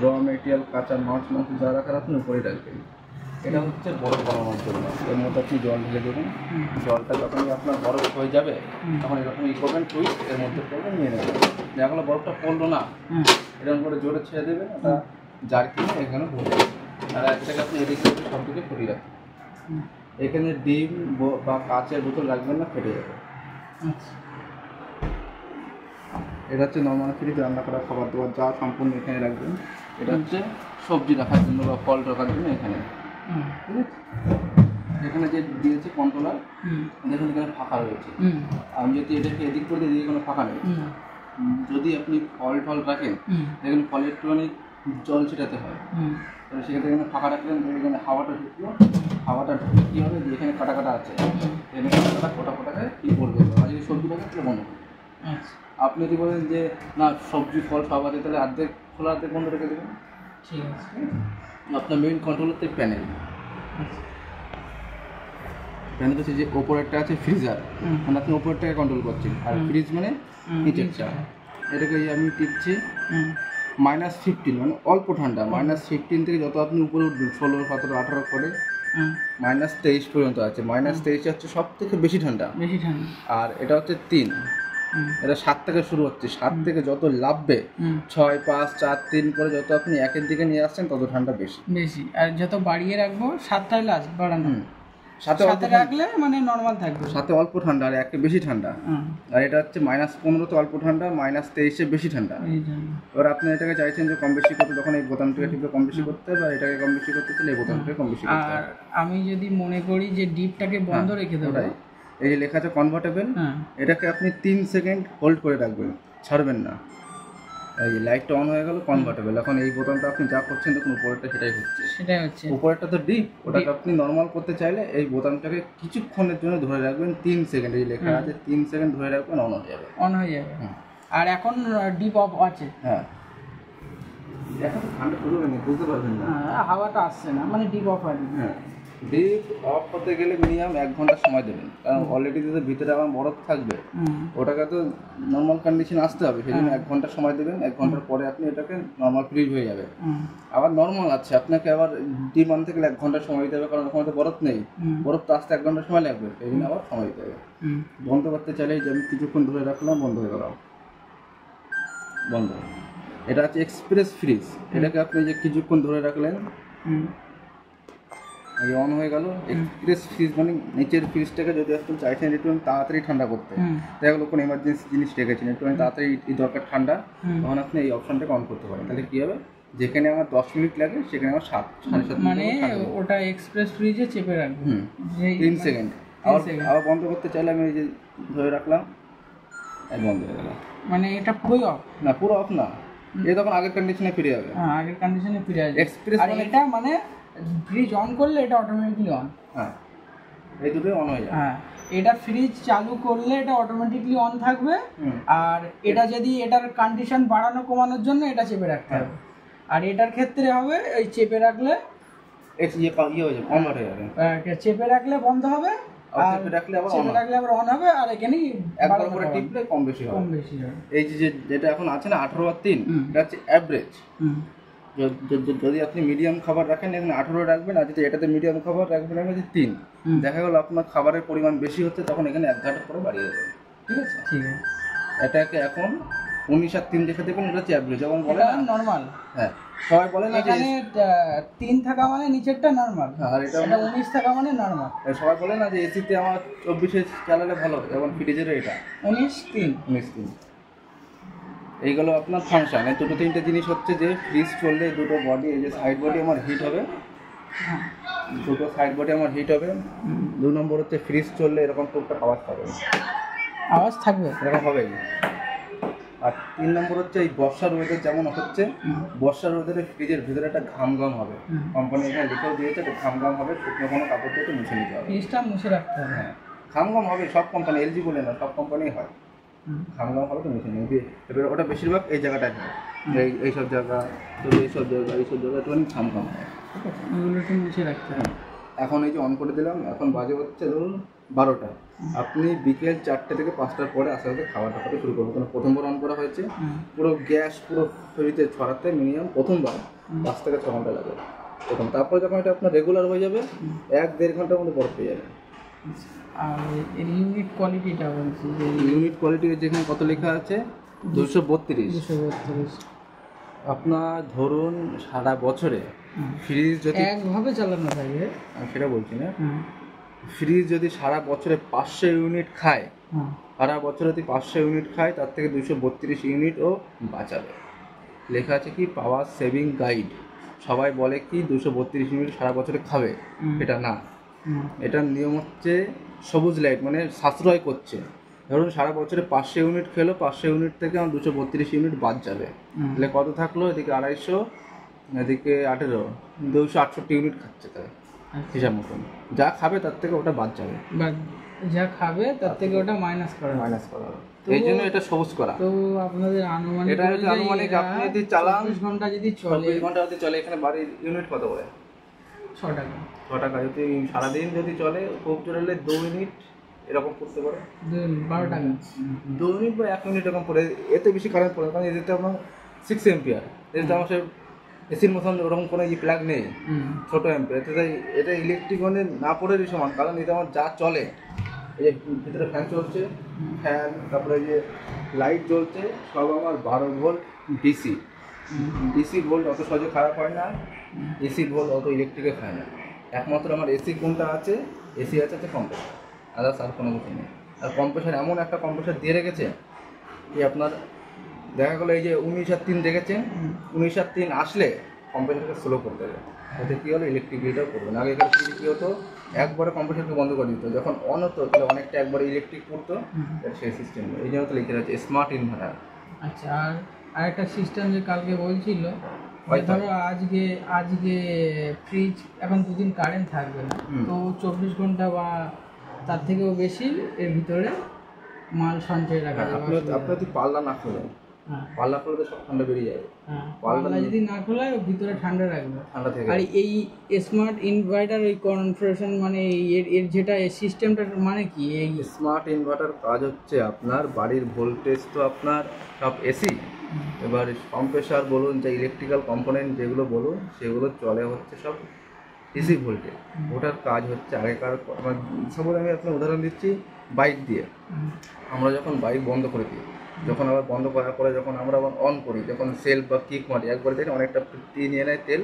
র মেটেরিয়াল কাঁচা মাছ মাংস যা রাখার আপনি উপরেই রাখবেন। এটা হচ্ছে বরফ বানানোর জন্য। এর মধ্যে আপনি জল ঢেলে দেবেন, জলটা যখনই আপনার বরফ হয়ে যাবে তখন এরকম ই করবেন, টুইস্ট এর মধ্যে করবেন, নিয়ে নেবেন। দেখলো বরফটা পড়লো না, এরকম করে জোরে ছেড়ে দেবেন, এটা জার্কি এখানে ভরে দেবেন। আর একটাকে আপনি এদিকে সব দিকে ফুটিয়ে রাখবেন। এখানে ডিম বা কাঁচের বোতল রাখবেন না, ফেটে যাবে। এটা হচ্ছে নর্মাল ফ্রিজে রান্না করা খাবার দাবার যা সম্পূর্ণ এখানে রাখবেন। এটা হচ্ছে সবজি রাখার জন্য বা ফল রাখার জন্য এখানে, ঠিক আছে? এখানে যে দিয়েছে কন্ট্রোলার, দেখুন এখানে ফাঁকা রয়েছে। আমি যদি এটাকে এদিক করে দিই, কোনো ফাঁকা নেই। যদি আপনি ফল টল রাখেন, দেখুন ফলে একটুখানি জল ছিটাতে হয়, তাহলে সেক্ষেত্রে এখানে ফাঁকা রাখলেন, এখানে হাওয়াটা ঢুকলো, হাওয়াটা ঢুকে কী হবে যে এখানে কাটা কাটা আছে, এখানে কাটা ফোটা ফোটাকে কী করবে, আর যদি সবজি রাখেন তাহলে বন্ধ করবে। আপনি যদি বলেন যে না সবজি ফল সব আছে, তাহলে অর্ধেক খোলা অর্ধেক বন্ধ রেখে দেবেন। ঠিক আছে। আপনার মেইন কন্ট্রোল হচ্ছে প্যানেল। প্যানেল হচ্ছে যে ওপরেরটা আছে ফ্রিজার, মানে আপনি ওপরটাকে কন্ট্রোল করছেন, আর ফ্রিজ মানে নিচেরটা। এটাকে আমি টিপছি -15, মানে অল্প ঠান্ডা। -15 থেকে যত আপনি উপরে উঠবেন, 16, 17, 18 করে -23 পর্যন্ত আছে। -23 হচ্ছে সব থেকে বেশি ঠান্ডা। আর এটা হচ্ছে 3, এটা 7 থেকে শুরু হচ্ছে। 7 থেকে যত লাভবে 6, 5, 4, 3 করে যত আপনি একের দিকে নিয়ে আসছেন তত ঠান্ডা বেশি। আর যত বাড়িয়ে রাখবো 7টায় লাস্ট বাড়ানো, সাথে রাখলে মানে নর্মাল থাকবে, সাথে অল্প ঠান্ডা আর একে বেশি ঠান্ডা। আর এটা হচ্ছে -15 তো অল্প ঠান্ডা, -23 বেশি ঠান্ডা। এবার আপনি এটাকে চাইছেন যে কম বেশি করতে, তখন এই বোতামটাকে টিপে কম বেশি করতে হবে, আর এটাকে কম বেশি করতে চাইলে এই বোতামটাকে কম বেশি করতে হবে। আমি যদি মনে করি যে ডিপটাকে বন্ধ রেখে দেবো, এই যে লেখা আছে কনভার্টেবল, এটাকে আপনি 3 সেকেন্ড হোল্ড করে রাখবেন, ছাড়বেন না। এই যে লাইটটা অন হয়ে গেল, কনভার্টেবল। এখন এই বোতামটা আপনি যা করছেন দেখুন উপরেরটা সেটাই হচ্ছে। উপরেরটা তো ডিপ, ওটাকে আপনি নর্মাল করতে চাইলে এই বোতামটাকে কিছুক্ষণের জন্য ধরে রাখবেন, 3 সেকেন্ড। এই লেখা আছে 3 সেকেন্ড ধরে রাখবেন, অন হয়ে যাবে। আর এখন ডিপ অফ আছে। হ্যাঁ, এখন ঠান্ডা শুরু হয়নি, বুঝতে পারবেন না, হাওয়াটা আসছে না, মানে ডিপ অফ হয়নি। হ্যাঁ, ডিপ অফ হতে গেলে মিনিমাম 1 ঘন্টা সময় দেবেন, কারণ অলরেডি যদি ভিতরে আমার বরফ থাকবে, ওটাকে তো নর্মাল কন্ডিশনে আসতে হবে, সেই জন্য 1 ঘন্টা সময় দেবেন। 1 ঘন্টার পরে আপনি এটাকে নর্মাল ফ্রিজ হয়ে যাবে। আবার নর্মাল আছে, আপনাকে আবার ডিপ আনতে গেলে 1 ঘন্টা সময় দিতে হবে, কারণ ওখানে তো বরফ নেই, বরফ তো আসতে 1 ঘন্টা সময় লাগবে, সেই জন্য আবার সময় দিতে হবে। বন্ধ করতে চাইলে যে আমি কিছুক্ষণ ধরে রাখলাম, বন্ধ হয়ে গেলাম, বন্ধ। এটা হচ্ছে এক্সপ্রেস ফ্রিজ। এটাকে আপনি যে কিছুক্ষণ ধরে রাখলেন, এই অন হয়ে গেল। এক্সপ্রেস ফ্রিজ মানে নিচের ফ্রিজটাকে যদি আপনি চাইছেন একটু তাড়াতাড়ি ঠান্ডা করতে, দেখা গেলো কোনো এমার্জেন্সি জিনিস রেখেছেন, একটু তাড়াতাড়ি দরকার ঠান্ডা, তখন আপনি এই অপশনটাকে অন করতে পারেন। তাহলে কী হবে, যেখানে আমার 10 মিনিট লাগে সেখানে আমার 7-7.5 মানে ওটা এক্সপ্রেস ফ্রিজে চেপে রাখবো 3 সেকেন্ড। আবার বন্ধ করতে চাইলে আমি এই যে ধরে রাখলাম, বন্ধ হয়ে গেল। মানে এটা পুরো অফ না, পুরো অফ না, এই তখন আগের কন্ডিশনে ফিরে যাবে। হ্যাঁ, আগের কন্ডিশনে ফিরে যাবে এক্সপ্রেস। আর এটা মানে ফ্রিজ অন করলে এটা অটোমেটিকলি অন। হ্যাঁ, এই দুটোই অন হয়ে যাবে। হ্যাঁ, এটা ফ্রিজ চালু করলে এটা অটোমেটিকলি অন থাকবে, আর এটা যদি এটার কন্ডিশন বাড়ানো কমানোর জন্য এটা চেপে রাখতে হবে। আর এটার ক্ষেত্রে হবে এই চেপে রাখলে চেপে রাখলে বন্ধ হবে, আর চেপে রাখলে আবার অন হবে, আর এখানেই একবার করে টিপলে কম বেশি হবে। এই যে যেটা এখন আছে না 18 আর 3, এটা হচ্ছে অ্যাভারেজ। যদি আপনি মিডিয়াম খাবার রাখেন এখানে 18 রাখবেন, আর যদি এটাতে মিডিয়াম খাবার রাখবেন এখানে 3, দেখা গেল আপনার খাবারের পরিমাণ বেশি হচ্ছে, তখন এখানে 1 ঘন্টা করে বাড়িয়ে দেবেন। ঠিক আছে, ঠিক আছে। এটাকে এখন 19 আর 3 দেখে দেবেন, এটা হচ্ছে অ্যাভারেজ। যেমন বলে না নর্মাল, হ্যাঁ সবাই বলে না এখানে 3 থাকা মানে নিচেরটা নর্মাল, আর এটা 19 থাকা মানে নর্মাল। সবাই বলে না যে এসিতে আমার 24-এ চালালে ভালো, যেমন ফ্রিজেরও এটা 19-3। এইগুলো আপনার ফাংশন। এই 2-3টে জিনিস হচ্ছে যে ফ্রিজ চললে দুটো বডি, এই যে সাইড বডি আমার হিট হবে, দুটো সাইড বডি আমার হিট হবে। 2 নম্বর হচ্ছে ফ্রিজ চললে এরকম টুকটাক আওয়াজ থাকবে, এরকম হবেই। আর 3 নম্বর হচ্ছে এই বর্ষার ওয়েদার যেমন হচ্ছে, বর্ষার ওয়েদারে ফ্রিজের ভিতরে একটা ঘাম হবে। কোম্পানি এখানে লিখেও দিয়েছে, একটা ঘাম হবে, শুকনো কোনো কাপড় দিয়ে মুছে নিতে হবে, ফ্রিজটা মুছে রাখতে হবে। হ্যাঁ, ঘাম হবে, সব কোম্পানি, এলজি বলে না, সব কোম্পানিই হয়। ঘাম হবে তো মুছে নিতে। এবার ওটা বেশিরভাগ এই জায়গাটায় হয়, এইসব জায়গা, তো এইসব জায়গা একটু ঘাম হয়, ঠিক আছে, ওগুলো একটু মুছে রাখতে হবে। এখন এই যে অন করে দিলাম, এখন বাজে হচ্ছে ধরুন 12টা, আপনি বিকেল 4টে থেকে 5টার পরে আস্তে আস্তে খাওয়াটা খাতে শুরু করবেন। কারণ প্রথমবার অন করা হয়েছে, পুরো গ্যাস পুরো শরীরে ছড়াতে মিনিমাম প্রথমবার 5 থেকে 6 ঘন্টা লাগে প্রথম। তারপরে যখন এটা আপনার রেগুলার হয়ে যাবে 1-1.5 ঘন্টার মধ্যে বরফ পেয়ে যাবে। আর ইউনিট কোয়ালিটিটা বলছি যে ইউনিট কোয়ালিটি যেখানে কত লেখা আছে 232। 232 আপনার ধরুন সারা বছরে ফ্রিজ যদি একভাবে চালানো থাকে, আমি সেটা বলছি না, ফ্রিজ যদি সারা বছরে 500 ইউনিট খায়, সারা বছরে যদি 500 ইউনিট খায়, তার থেকে 232 ইউনিটও বাঁচাবে। লেখা আছে কি পাওয়ার সেভিং গাইড। সবাই বলে কি 232 ইউনিট সারা বছরে খাবে, এটা না। এটার নিয়ম হচ্ছে সবুজ লাইট, মানে সাশ্রয় করছে। ধরুন সারা বছরে 500 ইউনিট খেলো, 500 ইউনিট থেকে আমার 232 ইউনিট বাদ যাবে। তাহলে কত থাকলো? এদিকে 250, এদিকে 18, 268 ইউনিট খাচ্ছে তাই হিসাব মতন। যা খাবে তার থেকে ওটা বাদ যাবে, যা খাবে তার থেকে ওটা মাইনাস করা হবে। এই জন্য এটা সবুজ করা। তো আপনাদের আনুমানিক, এটা হচ্ছে আনুমানিক, আপনি যদি চালান 24 ঘন্টা যদি চলে, 24 ঘন্টা যদি চলে, এখানে বাড়ির ইউনিট কত করে? 6 টাকা। 6 টাকা। যদি সারাদিন যদি চলে, খুব চলে 2 মিনিট এরকম করতে পারে, 12 টাকা। 2 মিনিট বা 1 মিনিট এরকম পরে, এতে বেশি কারেন্ট পড়ে। কারণ এতে আপনার 6 এম্পিয়ার, এতে আমার সে এসির মতন ওরকম কোনো প্লাগ নেই, ছোটো অ্যাম্পিয়ার। এটা ইলেকট্রিক মানে না পড়েরই সমান। কারণ এটা আমার যা চলে, এই যে ভিতরে ফ্যান চলছে, ফ্যান, তারপরে যে লাইট জ্বলছে, সব আমার 12 ভোল্ট ডিসি। ডিসি ভোল্ট অত সহজে খারাপ হয় না, এসি ভোল্ট অত ইলেকট্রিকে খায় না। একমাত্র আমার এসি কোনটা আছে, এসি আছে কম্প্রেসার, আদার্স আর কোনো কিছু নেই। আর কম্প্রেসার এমন একটা কম্প্রেসার দিয়ে রেখেছে যে আপনার দেখা গেলো এই যে 19 আর 3 দেখেছেন, 19 আর 3 আসলে কম্প্রেসারকে স্লো করতে হবে। এতে কী হলো, ইলেকট্রিক বিলটাও করবে না। আগেকার ফ্রিজে কী হতো, একবারে কম্প্রেসারকে বন্ধ করে দিত, যখন অন হতো তাহলে অনেকটা একবারে ইলেকট্রিক করতো, সেই সিস্টেম। এই জন্য তো লিখে রয়েছে স্মার্ট ইনভার্টার। আচ্ছা, আর আরেকটা সিস্টেম যে কালকে বলছিল, ধরো আজকে ফ্রিজ এখন 2 দিন কারেন্ট থাকবে না, তো 24 ঘন্টা বা তার থেকেও বেশি এর ভিতরে মাল সঞ্চয় রাখা যাবে। আপনি যদি পাল্লা না খোলেন, পাল্লা খুলে তো সব ঠান্ডা বেরিয়ে যাবে। পাল্লা যদি না খোলায় ভিতরে ঠান্ডা রাখবে, ঠান্ডা থেকে। আর এই স্মার্ট ইনভার্টার, এই কনফিগারেশন মানে এর যেটা এই সিস্টেমটার মানে কি? এই স্মার্ট ইনভার্টার কাজ হচ্ছে আপনার বাড়ির ভোল্টেজ তো আপনার সব এসি, এবার কম্প্রেসার বলুন, যে ইলেকট্রিক্যাল কম্পোনেন্ট যেগুলো বলুন, সেগুলো চলে হচ্ছে সব এসি ভোল্টেজ। ওটার কাজ হচ্ছে আগেকার, সাপোজ আমি আপনার উদাহরণ দিচ্ছি বাইক দিয়ে। আমরা যখন বাইক বন্ধ করে দিই, যখন আবার বন্ধ করার পরে যখন আমরা আবার অন করি, যখন সেলফ বা কিক মারি, একবার দেখে অনেকটা নিয়ে নেয় তেল।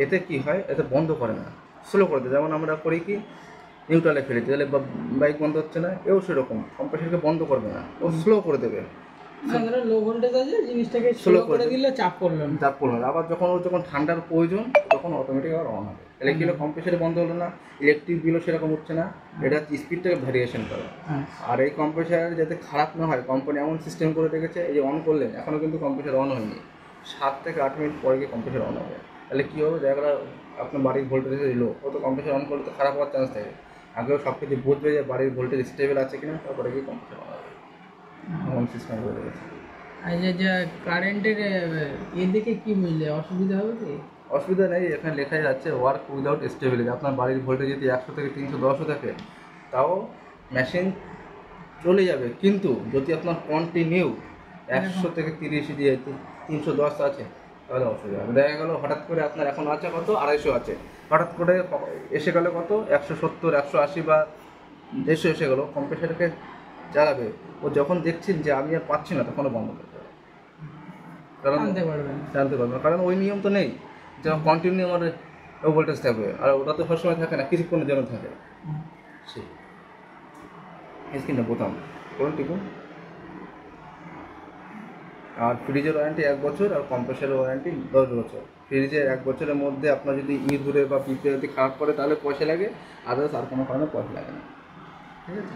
এতে কি হয়, এতে বন্ধ করে না, স্লো করে দেয়। যেমন আমরা করি কি নিউট্রালে ফেলে দিই, তাহলে বাইক বন্ধ হচ্ছে না, এও সেরকম কম্প্রেসারকে বন্ধ করবে না, ও স্লো করে দেবে। লো ভোল্টেজ আছে, জিনিসটাকে স্লো করে দিলে চাপ পড়লো না। আবার যখন ঠান্ডার প্রয়োজন, তখন অটোমেটিক আবার অন হবে। তাহলে কি হলো, কম্প্রেসারে বন্ধ হলো না, ইলেকট্রিক বিলও সেরকম হচ্ছে না। এটা স্পিডটাকে ভ্যারিয়েশন করে। আর এই কম্প্রেসার যাতে খারাপ না হয়, কোম্পানি এমন সিস্টেম করে রেখেছে, এই যে অন করলেন, এখনও কিন্তু কম্প্রেসার অন হয়নি, 7 থেকে 8 মিনিট পরে গিয়ে কম্প্রেসার অন হবে। তাহলে কী হবে, দেখা গেলো আপনার বাড়ির ভোল্টেজ লো, ও তো কম্প্রেসার অন করলে তো খারাপ হওয়ার চান্স থাকে। আগেও সব কিছু বুঝবে যে বাড়ির ভোল্টেজ স্টেবল আছে কিনা, তারপরে গিয়ে কম্প্রেসার অন হবে। এমন সিস্টেম করে রেখেছে। যে কারেন্টের এদিকে কি বুঝলে অসুবিধা হবে কি? অসুবিধা নেই, এখানে লেখাই যাচ্ছে ওয়ার্ক উইদাউট স্টেবিলিটি। আপনার বাড়ির ভোল্টেজ যদি 100 থেকে 310 থাকে, তাও মেশিন চলে যাবে। কিন্তু যদি আপনার কন্টিনিউ 100 থেকে 30 দিয়ে 310 আছে, তাহলে অসুবিধা হবে। দেখা গেলো হঠাৎ করে আপনার এখন আছে কত, 250 আছে, হঠাৎ করে এসে গেলো কত, 170, 180 বা 150 এসে গেলো। কম্প্রেসারকে চালাবে, ও যখন দেখছেন যে আমি আর পাচ্ছি না, তখনও বন্ধ করতে হবে। কারণ জানতে পারবেন না, কারণ ওই নিয়ম তো নেই যেমন কন্টিনিউ আমার লো ভোল্টেজ থাকবে। আর ওটা তো সবসময় থাকে না, কিছুক্ষণের জন্য থাকে। স্ক্রিনটা বোতাম করুন, টিপুন। আর ফ্রিজের ওয়ারেন্টি 1 বছর, আর কম্প্রেসারের ওয়ারেন্টি 10 বছর। ফ্রিজের 1 বছরের মধ্যে আপনার যদি ইঁদুরে বা পিঁপড়ে যদি খারাপ করে, তাহলে পয়সা লাগে, আদার্স আর কোনো কারণে পয়সা লাগে না। ঠিক আছে,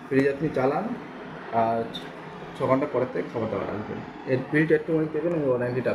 ফ্রিজ আপনি চালান, আর 6 ঘন্টা পরের থেকে খাবার দাবার আসবেন। এর বিলটা একটু মনে পেবেন, ওই ওয়ারেন্টিটা